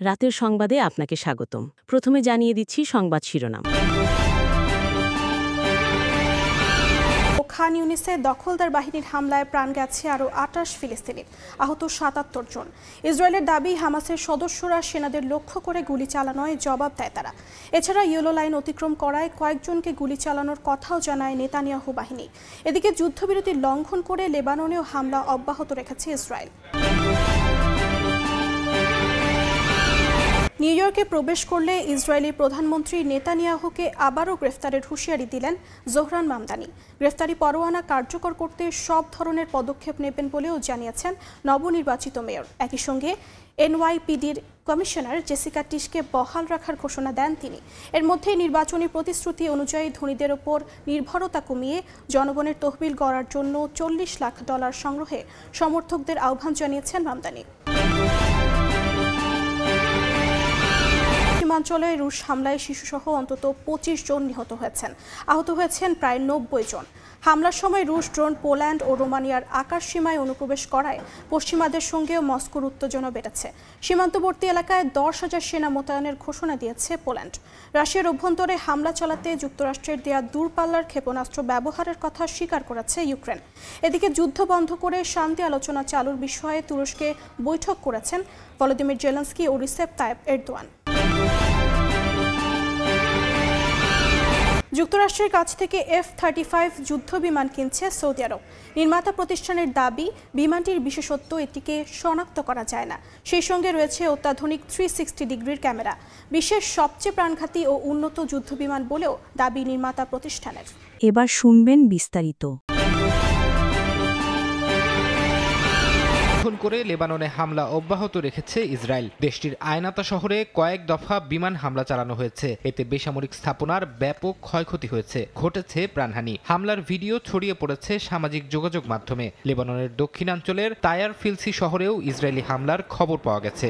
রাতের সংবাদে আপনাকে স্বাগতম। প্রথমে জানিয়ে দিচ্ছি সংবাদ শিরোনাম। খান ইউনিসে দখলদার বাহিনীর হামলায় প্রাণ গেছে আরও ২৮ ফিলিস্তিনি, আহত ৭৭ জন। ইসরায়েলের দাবি, হামাসের সদস্যরা সেনাদের লক্ষ্য করে গুলি চালানোয় জবাব দেয় তারা। এছাড়া ইয়েলো লাইন অতিক্রম করায় কয়েকজনকে গুলি চালানোর কথাও জানায় নেতানিয়াহু বাহিনী। এদিকে যুদ্ধবিরতি লঙ্ঘন করে লেবাননেও হামলা অব্যাহত রেখেছে ইসরায়েল। নিউ ইয়র্কে প্রবেশ করলে ইসরায়েলি প্রধানমন্ত্রী নেতানিয়াহুকে আবারও গ্রেফতারের হুঁশিয়ারি দিলেন জোহরান মামদানি। গ্রেফতারি পরোয়ানা কার্যকর করতে সব ধরনের পদক্ষেপ নেবেন বলেও জানিয়েছেন নবনির্বাচিত মেয়র। একই সঙ্গে এনওয়াইপিডির কমিশনার জেসিকা টিশকে বহাল রাখার ঘোষণা দেন তিনি। এর মধ্যে নির্বাচনী প্রতিশ্রুতি অনুযায়ী ধনীদের ওপর নির্ভরতা কমিয়ে জনগণের তহবিল গড়ার জন্য $40 লাখ সংগ্রহে সমর্থকদের আহ্বান জানিয়েছেন মামদানি। সীমাঞ্চলে রুশ হামলায় শিশুসহ অন্তত ২৫ জন নিহত হয়েছেন, আহত হয়েছেন প্রায় ৯০ জন। হামলার সময় রুশ ড্রোন পোল্যান্ড ও রোমানিয়ার আকাশ সীমায় অনুপ্রবেশ করায় পশ্চিমাদের সঙ্গেও মস্কোর উত্তেজনা বেড়েছে। সীমান্তবর্তী এলাকায় ১০,০০০ সেনা মোতায়েনের ঘোষণা দিয়েছে পোল্যান্ড। রাশিয়ার অভ্যন্তরে হামলা চালাতে যুক্তরাষ্ট্রের দেয়া দূরপাল্লার ক্ষেপণাস্ত্র ব্যবহারের কথা স্বীকার করেছে ইউক্রেন। এদিকে যুদ্ধ বন্ধ করে শান্তি আলোচনা চালুর বিষয়ে তুরস্কে বৈঠক করেছেন ভলোদিমির জেলেনস্কি ও রিসেপ তাইপ এরদোয়ান। যুক্তরাষ্ট্রের কাছ থেকে F-35 যুদ্ধ বিমান কিনছে সৌদি আরব। নির্মাতা প্রতিষ্ঠানের দাবি, বিমানটির বিশেষত্ব এটিকে শনাক্ত করা যায় না। সেই সঙ্গে রয়েছে অত্যাধুনিক 360 ডিগ্রির ক্যামেরা। বিশ্বের সবচেয়ে প্রাণঘাতী ও উন্নত যুদ্ধ বিমান বলেও দাবি নির্মাতা প্রতিষ্ঠানের। এবার শুনবেন বিস্তারিত। করে লেবাননে হামলা অব্যাহত রেখেছে ইসরায়েল। দেশটির আয়নাতা শহরে কয়েক দফা বিমান হামলা চালানো হয়েছে। এতে বেসামরিক স্থাপনার ব্যাপক ক্ষয়ক্ষতি হয়েছে, ঘটেছে প্রাণহানি। হামলার ভিডিও ছড়িয়ে পড়েছে সামাজিক যোগাযোগ মাধ্যমে। লেবাননের দক্ষিণাঞ্চলের তায়ার ফিলসি শহরেও ইসরায়েলি হামলার খবর পাওয়া গেছে।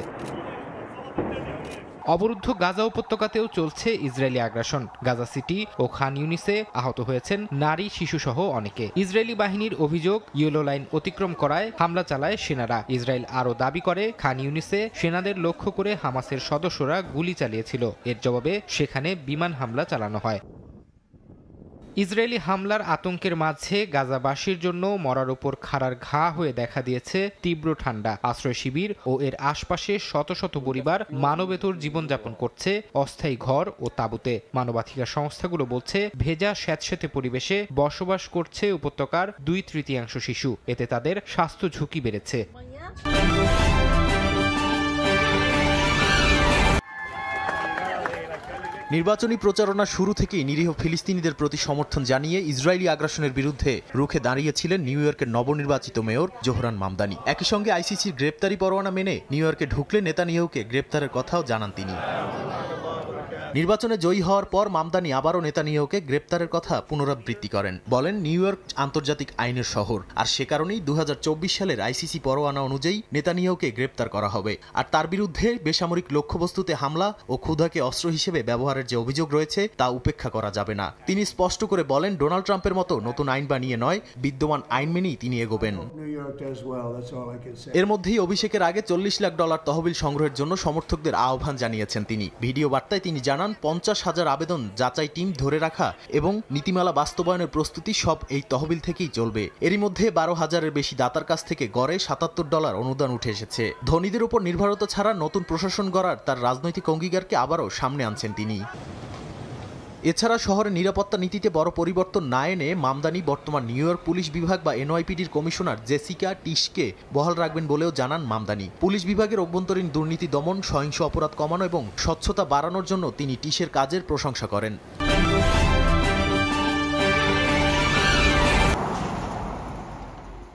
অবরুদ্ধ গাজা উপত্যকাতেও চলছে ইসরায়েলি আগ্রাসন। গাজা সিটি ও খান ইউনিসে আহত হয়েছেন নারী, শিশুসহ অনেকে। ইসরায়েলি বাহিনীর অভিযোগ, ইয়েলো লাইন অতিক্রম করায় হামলা চালায় সেনারা। ইসরায়েল আরও দাবি করে, খান ইউনিসে সেনাদের লক্ষ্য করে হামাসের সদস্যরা গুলি চালিয়েছিল। এর জবাবে সেখানে বিমান হামলা চালানো হয়। ইসরায়েলি হামলার আতঙ্কের মাঝে গাজাবাসীর জন্য মরার উপর খাড়ার ঘা হয়ে দেখা দিয়েছে তীব্র ঠান্ডা। আশ্রয় শিবির ও এর আশপাশে শত শত পরিবার মানবেতর জীবনযাপন করছে অস্থায়ী ঘর ও তাঁবুতে। মানবাধিকার সংস্থাগুলো বলছে, ভেজা স্যাঁতসেঁতে পরিবেশে বসবাস করছে উপত্যকার ২/৩ শিশু। এতে তাদের স্বাস্থ্য ঝুঁকি বেড়েছে। নির্বাচনী প্রচারণা শুরু থেকেই নিরীহ ফিলিস্তিনিদের প্রতি সমর্থন জানিয়ে ইসরায়েলি আগ্রাসনের বিরুদ্ধে রুখে দাঁড়িয়েছিলেন নিউ ইয়র্কের নবনির্বাচিত মেয়র জোহরান মামদানি। একই সঙ্গে আইসিসির গ্রেপ্তারি পরোয়ানা মেনে নিউ ইয়র্কে ঢুকলে নেতানিয়াহুকে গ্রেপ্তারের কথাও জানান তিনি। নির্বাচনে জয়ী হওয়ার পর মামদানি আবারও নেতানিয়াহুকে গ্রেপ্তারের কথা পুনরাবৃত্তি করেন। বলেন, নিউ ইয়র্ক আন্তর্জাতিক আইনের শহর, আর সে কারণেই ২০২৪ সালের আইসিসি পরোয়ানা অনুযায়ী নেতানিয়াহুকে গ্রেপ্তার করা হবে। আর তার বিরুদ্ধে বেসামরিক লক্ষ্যবস্তুতে হামলা ও ক্ষুধাকে অস্ত্র হিসেবে ব্যবহারের যে অভিযোগ রয়েছে তা উপেক্ষা করা যাবে না। তিনি স্পষ্ট করে বলেন, ডোনাল্ড ট্রাম্পের মতো নতুন আইন বানিয়ে নয়, বিদ্যমান আইন মেনেই তিনি এগোবেন। এর মধ্যেই অভিষেকের আগে $40 লাখ তহবিল সংগ্রহের জন্য সমর্থকদের আহ্বান জানিয়েছেন তিনি। ভিডিও বার্তায় তিনি জানান, 50,000 আবেদন যাচাই টিম ধরে রাখা এবং নীতিমালা বাস্তবায়নের প্রস্তুতি সব এই তহবিল থেকেই চলবে। এরই মধ্যে 12,000-এর বেশি দাতার কাছ থেকে গড়ে $77 অনুদান উঠে এসেছে। ধনীদের উপর নির্ভরতা ছাড়া নতুন প্রশাসন গড়ার তার রাজনৈতিক অঙ্গীকারকে আবারও সামনে আনছেন তিনি। এছাড়া শহরের নিরাপত্তা নীতিতে বড় পরিবর্তন না এনে মামদানি বর্তমান নিউ ইয়র্ক পুলিশ বিভাগ বা এনওয়াইপিডির কমিশনার জেসিকা টিশকে বহাল রাখবেন বলেও জানান মামদানি। পুলিশ বিভাগের অভ্যন্তরীণ দুর্নীতি দমন, সহিংস অপরাধ কমানো এবং স্বচ্ছতা বাড়ানোর জন্য তিনি টিশের কাজের প্রশংসা করেন।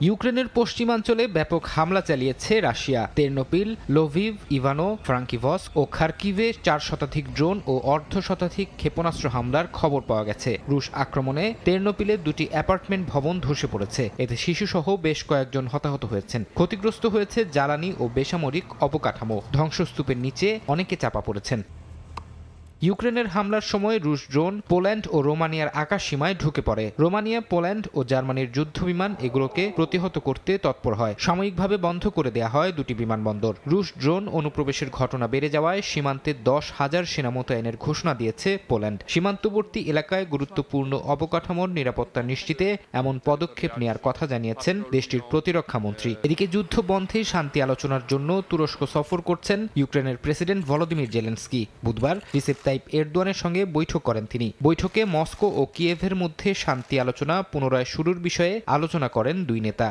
ইউক্রেনের পশ্চিমাঞ্চলে ব্যাপক হামলা চালিয়েছে রাশিয়া। তেরনোপিল, লোভিভ, ইভানো ফ্রাঙ্কিভস ও খার্কিভে 4 শতাধিক ড্রোন ও অর্ধশতাধিক ক্ষেপণাস্ত্র হামলার খবর পাওয়া গেছে। রুশ আক্রমণে তেরনোপিলের 2টি অ্যাপার্টমেন্ট ভবন ধসে পড়েছে। এতে শিশুসহ বেশ কয়েকজন হতাহত হয়েছেন। ক্ষতিগ্রস্ত হয়েছে জ্বালানি ও বেসামরিক অবকাঠামো। ধ্বংসস্তূপের নিচে অনেকে চাপা পড়েছেন। ইউক্রেনের হামলার সময় রুশ ড্রোন পোল্যান্ড ও রোমানিয়ার আকাশ সীমায় ঢুকে পড়ে। রোমানিয়া, পোল্যান্ড ও জার্মানির যুদ্ধবিমান এগুলোকে প্রতিহত করতে তৎপর হয়। সাময়িকভাবে বন্ধ করে দেয়া হয় দুটি বিমানবন্দর। রুশ ড্রোন অনুপ্রবেশের ঘটনা বেড়ে যাওয়ায় সীমান্তে 10,000 সেনা মোতায়েনের ঘোষণা দিয়েছে পোল্যান্ড। সীমান্তবর্তী এলাকায় গুরুত্বপূর্ণ অবকাঠামোর নিরাপত্তা নিশ্চিতে এমন পদক্ষেপ নেয়ার কথা জানিয়েছেন দেশটির প্রতিরক্ষা মন্ত্রী। এদিকে যুদ্ধ বন্ধে শান্তি আলোচনার জন্য তুরস্ক সফর করছেন ইউক্রেনের প্রেসিডেন্ট ভলোদিমির জেলেনস্কি। বুধবার রিসেপ তাইপ এরদোয়ানের সঙ্গে বৈঠক করেন তিনি। বৈঠকে মস্কো ও কিয়েভের মধ্যে শান্তি আলোচনা পুনরায় শুরুর বিষয়ে আলোচনা করেন দুই নেতা।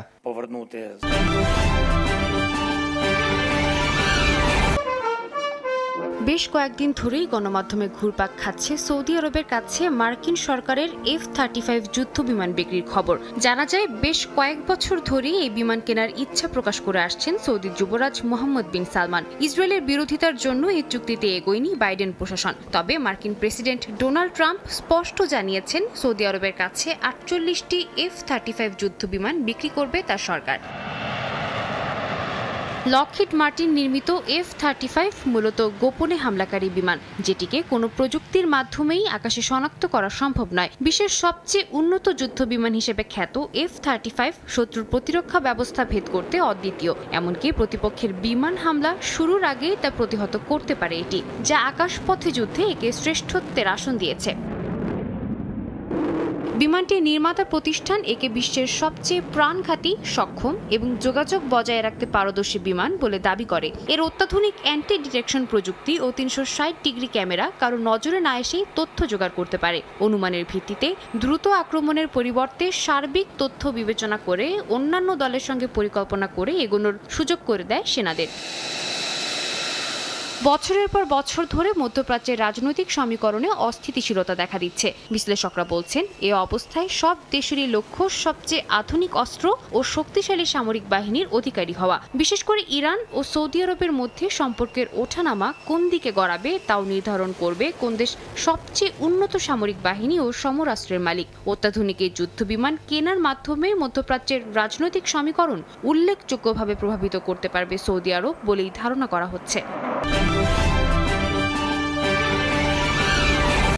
বেশ কয়েকদিন ধরেই গণমাধ্যমে ঘুরপাক খাচ্ছে সৌদি আরবের কাছে মার্কিন সরকারের F-35 যুদ্ধ বিমান বিক্রির খবর। জানা যায় বেশ কয়েক বছর ধরেই এই বিমান কেনার ইচ্ছা প্রকাশ করে আসছেন সৌদি যুবরাজ মোহাম্মদ বিন সালমান। ইসরায়েলের বিরোধিতার জন্য এই চুক্তিতে এগোয়নি বাইডেন প্রশাসন। তবে মার্কিন প্রেসিডেন্ট ডোনাল্ড ট্রাম্প স্পষ্ট জানিয়েছেন সৌদি আরবের কাছে 48টি F-35 যুদ্ধ বিমান বিক্রি করবে তার সরকার। লকহিড মার্টিন নির্মিত F-35 মূলত গোপনে হামলাকারী বিমান, যেটিকে কোনো প্রযুক্তির মাধ্যমেই আকাশে শনাক্ত করা সম্ভব নয়। বিশ্বের সবচেয়ে উন্নত যুদ্ধ বিমান হিসেবে খ্যাত F-35 শত্রুর প্রতিরক্ষা ব্যবস্থা ভেদ করতে অদ্বিতীয়। এমনকি প্রতিপক্ষের বিমান হামলা শুরুর আগেই তা প্রতিহত করতে পারে এটি, যা আকাশপথে যুদ্ধে একে শ্রেষ্ঠত্বের আসন দিয়েছে। বিমানটির নির্মাতা প্রতিষ্ঠান একে বিশ্বের সবচেয়ে প্রাণঘাতী, সক্ষম এবং যোগাযোগ বজায় রাখতে পারদর্শী বিমান বলে দাবি করে। এর অত্যাধুনিক অ্যান্টি ডিটেকশন প্রযুক্তি ও 360 ডিগ্রি ক্যামেরা কারো নজরে না এসেই তথ্য জোগাড় করতে পারে। অনুমানের ভিত্তিতে দ্রুত আক্রমণের পরিবর্তে সার্বিক তথ্য বিবেচনা করে অন্যান্য দলের সঙ্গে পরিকল্পনা করে এগোনোর সুযোগ করে দেয় সেনাদের। বছরের পর বছর ধরে মধ্যপ্রাচ্যের রাজনৈতিক সমীকরণে অস্থিতিশীলতা দেখা দিচ্ছে। বিশ্লেষকরা বলছেন, এ অবস্থায় সব দেশেরই লক্ষ্য সবচেয়ে আধুনিক অস্ত্র ও শক্তিশালী সামরিক বাহিনীর অধিকারী হওয়া। বিশেষ করে ইরান ও সৌদি আরবের মধ্যে সম্পর্কের ওঠানামা কোন দিকে গড়াবে তাও নির্ধারণ করবে কোন দেশ সবচেয়ে উন্নত সামরিক বাহিনী ও সমরাস্ত্রের মালিক। অত্যাধুনিক এই যুদ্ধ বিমান কেনার মাধ্যমে মধ্যপ্রাচ্যের রাজনৈতিক সমীকরণ উল্লেখযোগ্যভাবে প্রভাবিত করতে পারবে সৌদি আরব বলেই ধারণা করা হচ্ছে।